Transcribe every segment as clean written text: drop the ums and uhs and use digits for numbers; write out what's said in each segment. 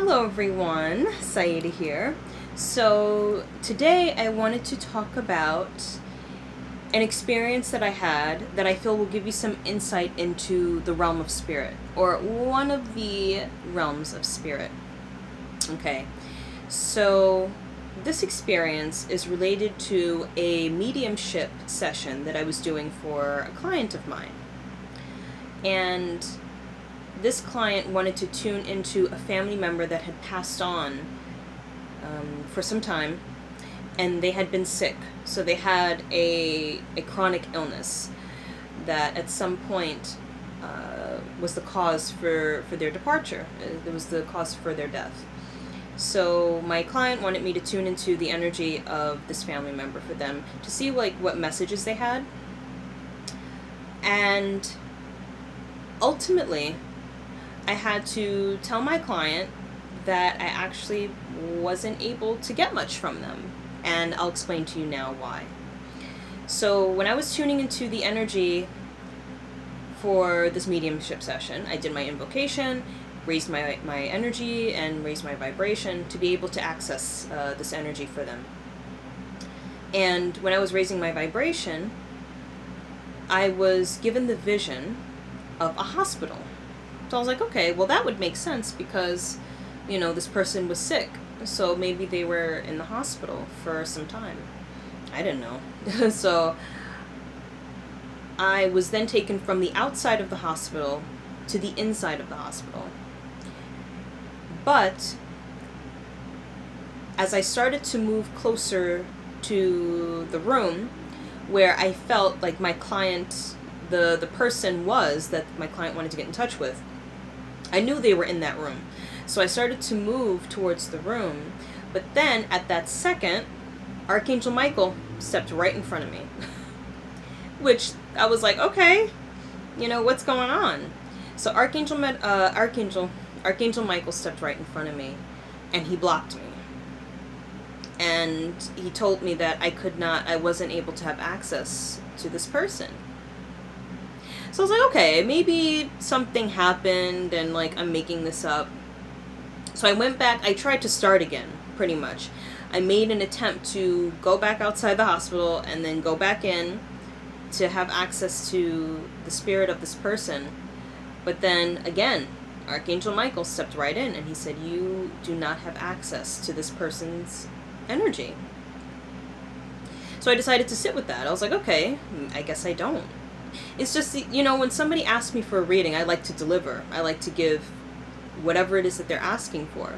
Hello everyone, Saida here. So today I wanted to talk about an experience that I had that I feel will give you some insight into the realm of spirit, or one of the realms of spirit. Okay, so this experience is related to a mediumship session that I was doing for a client of mine. And this client wanted to tune into a family member that had passed on for some time, and they had been sick. So they had a chronic illness that at some point was the cause for their departure. It was the cause for their death. So my client wanted me to tune into the energy of this family member for them to see what messages they had. And ultimately, I had to tell my client that I actually wasn't able to get much from them. And I'll explain to you now why. So when I was tuning into the energy for this mediumship session, I did my invocation, raised my energy, and raised my vibration to be able to access this energy for them. And when I was raising my vibration, I was given the vision of a hospital. So I was like, okay, well that would make sense because, this person was sick. So maybe they were in the hospital for some time. I didn't know. So I was then taken from the outside of the hospital to the inside of the hospital. But as I started to move closer to the room where I felt like my client, the person was that my client wanted to get in touch with, I knew they were in that room. So I started to move towards the room. But then at that second, Archangel Michael stepped right in front of me. Which I was like, okay, what's going on? So Archangel Michael stepped right in front of me and he blocked me. And he told me that I wasn't able to have access to this person. So I was like, okay, maybe something happened and I'm making this up. So I went back, I tried to start again, pretty much. I made an attempt to go back outside the hospital and then go back in to have access to the spirit of this person. But then again, Archangel Michael stepped right in and he said, you do not have access to this person's energy. So I decided to sit with that. I was like, okay, I guess I don't. It's just, when somebody asks me for a reading, I like to deliver. I like to give whatever it is that they're asking for.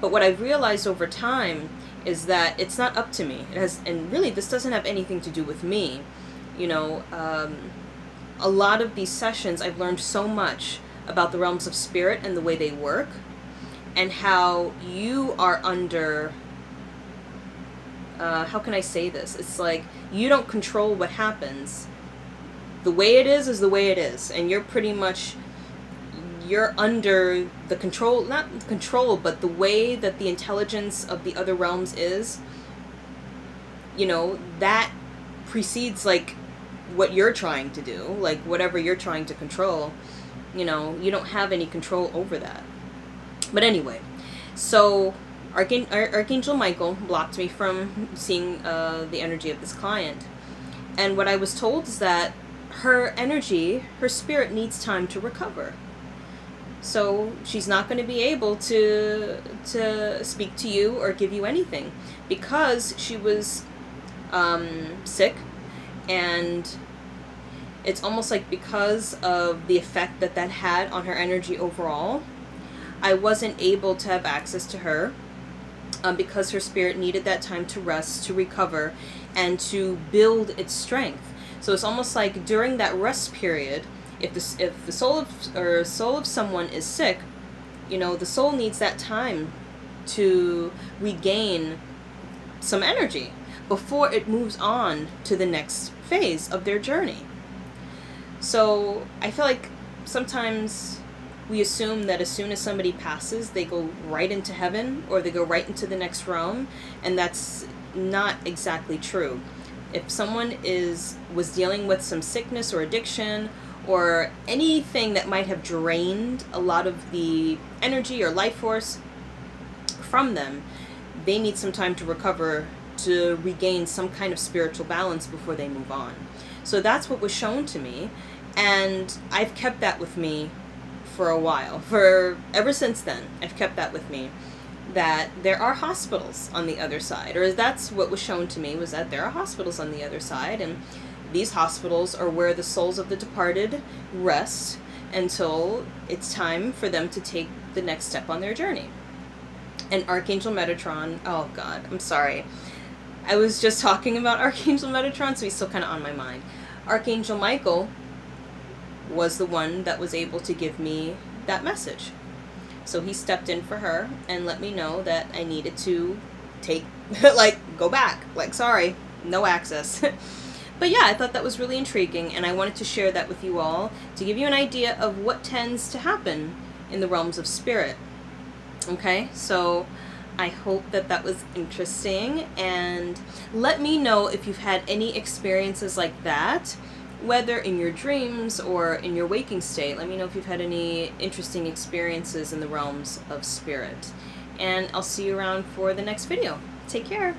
But what I've realized over time is that it's not up to me. And really, this doesn't have anything to do with me. A lot of these sessions, I've learned so much about the realms of spirit and the way they work, and how you are under, how can I say this? It's like you don't control what happens. The way it is the way it is, and you're pretty much, you're under the control, not control, but the way that the intelligence of the other realms is, that precedes what you're trying to do, whatever you're trying to control, you don't have any control over that. But anyway, so Archangel Michael blocked me from seeing the energy of this client. And what I was told is that her energy, her spirit needs time to recover. So she's not going to be able to speak to you or give you anything because she was sick, and it's almost like because of the effect that had on her energy overall, I wasn't able to have access to her because her spirit needed that time to rest, to recover, and to build its strength. So it's almost like during that rest period, if the soul of someone is sick, the soul needs that time to regain some energy before it moves on to the next phase of their journey. So I feel like sometimes we assume that as soon as somebody passes, they go right into heaven or they go right into the next realm, and that's not exactly true. If someone was dealing with some sickness or addiction or anything that might have drained a lot of the energy or life force, from them, they need some time to recover, to regain some kind of spiritual balance before they move on. So that's what was shown to me, and I've kept that with me for a while. For ever since then, I've kept that with me, that there are hospitals on the other side, or that's what was shown to me, was that there are hospitals on the other side, and these hospitals are where the souls of the departed rest until it's time for them to take the next step on their journey. And Archangel Metatron, oh God, I'm sorry. I was just talking about Archangel Metatron, so he's still kind of on my mind. Archangel Michael was the one that was able to give me that message. So he stepped in for her and let me know that I needed to take, go back. Sorry, no access. But yeah, I thought that was really intriguing, and I wanted to share that with you all to give you an idea of what tends to happen in the realms of spirit. Okay, so I hope that that was interesting, and let me know if you've had any experiences like that, whether in your dreams or in your waking state. Let me know if you've had any interesting experiences in the realms of spirit. And I'll see you around for the next video. Take care.